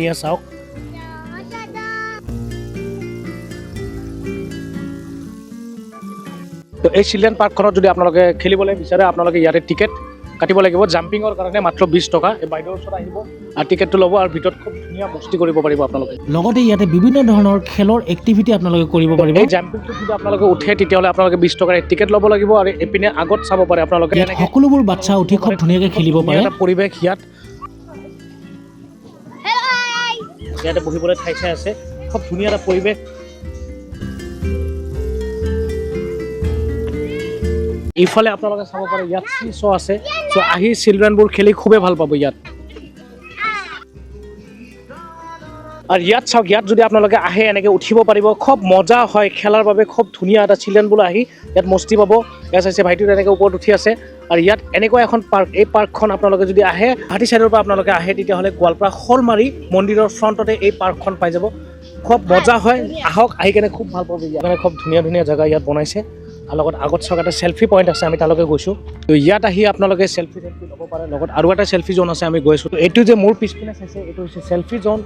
ধুনীয়া চাওক। তো এই চিলড্ৰেন পাৰ্কখনত যদি আপোনালোকে খেলিবলৈ বিচাৰে আপোনালোকে ইয়াতে টিকেট কাটিব লাগিব। জাম্পিঙৰ কাৰণে মাত্ৰ 20 টকা। এই বাইদেউৰ ওচৰত আহিব আৰু টিকেটটো ল'ব আৰু ভিতৰত খুব ধুনীয়া মস্তি কৰিব পাৰিব আপোনালোকে। লগতে ইয়াতে বিভিন্ন ধৰণৰ খেলৰ এক্টিভিটি আপোনালোকে কৰিব পাৰিব। এই জাম্পিংটো যদি আপোনালোকে উঠে তেতিয়াহ'লে আপোনালোকে 20 টকাৰ টিকেট ল'ব লাগিব আৰু এপিনে আগত চাব পাৰে আপোনালোকে। ইয়াত সকলোবোৰ বাচ্চা উঠি খুব ধুনীয়াকৈ খেলিব পাৰে। এটা পৰিৱেশ ইয়াতে বহিবলৈ ঠাই ঠাই আছে, খুব ধুনীয়া এটা পৰিৱেশ। ইফালে আপোনালোকে চাব পাৰে ইয়াত চিছ আছে। চ' আহি চিলড্ৰেনবোৰ খেলি খুবেই ভাল পাব ইয়াত। আৰু ইয়াত চাওক, ইয়াত যদি আপোনালোকে আহে এনেকৈ উঠিব পাৰিব, খুব মজা হয় খেলাৰ বাবে, খুব ধুনীয়া এটা চিলড্ৰেনবোৰ আহি ইয়াত মস্তি পাব। ইয়াত চাইছে ভাইটিও তেনেকৈ ওপৰত উঠি আছে। আৰু ইয়াত এনেকুৱা এখন পাৰ্ক, এই পাৰ্কখন আপোনালোকে যদি আহে গুৱাহাটী ছাইডৰ পৰা আপোনালোকে আহে তেতিয়াহ'লে গোৱালপাৰা শ'লমাৰী মন্দিৰৰ ফ্ৰণ্টতে এই পাৰ্কখন পাই যাব। খুব মজা হয়, আহক, আহি কেনে খুব ভাল পাব। ইয়াত খুব ধুনীয়া ধুনীয়া জেগা ইয়াত বনাইছে। আৰু লগত আগত চাওক এটা চেল্ফি পইণ্ট আছে, আমি তালৈকে গৈছোঁ। তো ইয়াত আহি আপোনালোকে চেল্ফি ল'ব পাৰে। লগত আৰু এটা চেল্ফি জ'ন আছে, আমি গৈছোঁ। এইটো যে মোৰ পিছপিনে চাইছে এইটো হৈছে চেল্ফি জ'ন।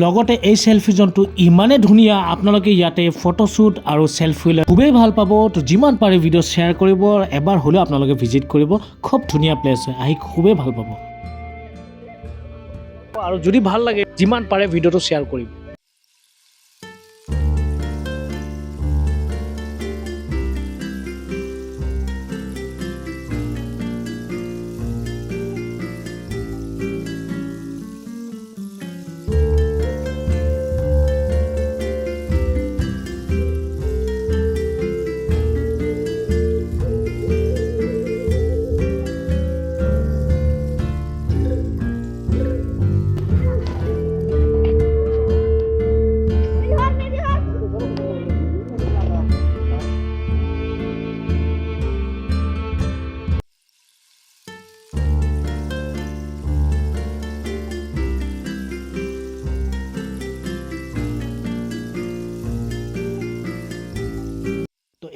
লগতে এই চেল্ফি জ'নটো ইমানেই ধুনীয়া, আপোনালোকে ইয়াতে ফটোশ্বুট আৰু চেল্ফি লৈ খুবেই ভাল পাব। তো যিমান পাৰে ভিডিঅ' শ্বেয়াৰ কৰিব, এবাৰ হ'লেও আপোনালোকে ভিজিট কৰিব। খুব ধুনীয়া প্লেচ হয়, আহি খুবেই ভাল পাব। আৰু যদি ভাল লাগে যিমান পাৰে ভিডিঅ'টো শ্বেয়াৰ কৰিব।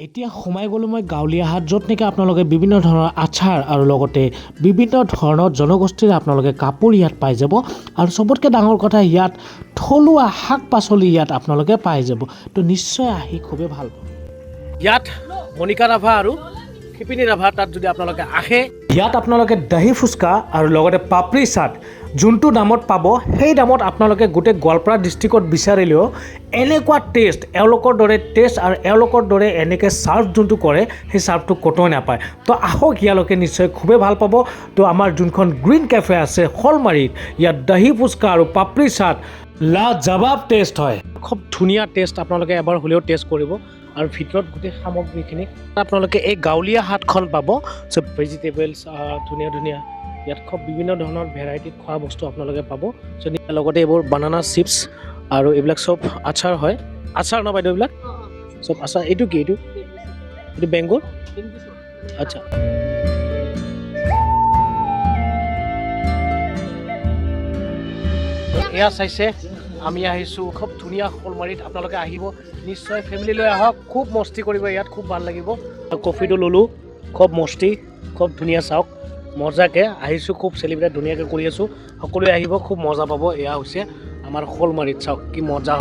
এতিয়া সোমাই গ'লোঁ মই গাঁৱলীয়া হাট, য'ত নেকি আপোনালোকে বিভিন্ন ধৰণৰ আচাৰ আৰু লগতে বিভিন্ন ধৰণৰ জনগোষ্ঠীৰ আপোনালোকে কাপোৰ ইয়াত পাই যাব। আৰু চবতকৈ ডাঙৰ কথা, ইয়াত থলুৱা শাক পাচলি ইয়াত আপোনালোকে পাই যাব। তো নিশ্চয় আহি খুবেই ভাল পাব। ইয়াত মণিকা ৰাভা আৰু শিপিনী ৰাভা, তাত যদি আপোনালোকে আহে, ইয়াত আপোনালোকে দহি ফুচকা আৰু লগতে পাপৰি চাট যোনটো দামত পাব, সেই দামত আপোনালোকে গোটেই গোৱালপাৰা ডিষ্ট্ৰিক্টত বিচাৰিলেও এনেকুৱা টেষ্ট, এওঁলোকৰ দৰে টেষ্ট আৰু এওঁলোকৰ দৰে এনেকৈ ছাৰ্ভ যোনটো কৰে, সেই ছাৰ্ভটো ক'তোৱে নাপায়। তো আহক, ইয়ালোকে নিশ্চয় খুবেই ভাল পাব। তো আমাৰ যোনখন গ্ৰীণ কেফে আছে শ'লমাৰীত, ইয়াত দহি ফুচকা আৰু পাপৰি চাট লাজবাব টেষ্ট হয়। খুব ধুনীয়া টেষ্ট, আপোনালোকে এবাৰ হ'লেও টেষ্ট কৰিব। আৰু ভিতৰত গোটেই সামগ্ৰীখিনি আপোনালোকে এই গাঁৱলীয়া হাটখন পাব। চব ভেজিটেবলছ ধুনীয়া ধুনীয়া, ইয়াত খুব বিভিন্ন ধৰণৰ ভেৰাইটিত খোৱা বস্তু আপোনালোকে পাব। চ' লগতে এইবোৰ বানানা চিপছ আৰু এইবিলাক চব আচাৰ হয়। আচাৰ ন বাইদেউ এইবিলাক চব আচাৰ। এইটো কি? এইটো বেংগৰ? আচ্ছা। এয়া চাইছে, আমি আহিছোঁ খুব ধুনীয়া শ'লমাৰীত। আপোনালোকে আহিব নিশ্চয়, ফেমিলি লৈ আহক, খুব মস্তি কৰিব ইয়াত, খুব ভাল লাগিব। কফিটো ল'লোঁ, খুব মস্তি, খুব ধুনীয়া। চাওক মজাকৈ আহিছোঁ, খুব চেলিব্ৰেট ধুনীয়াকৈ কৰি আছোঁ। সকলোৱে আহিব, খুব মজা পাব। এয়া হৈছে আমাৰ শ'লমাৰীত, চাওক কি মজা।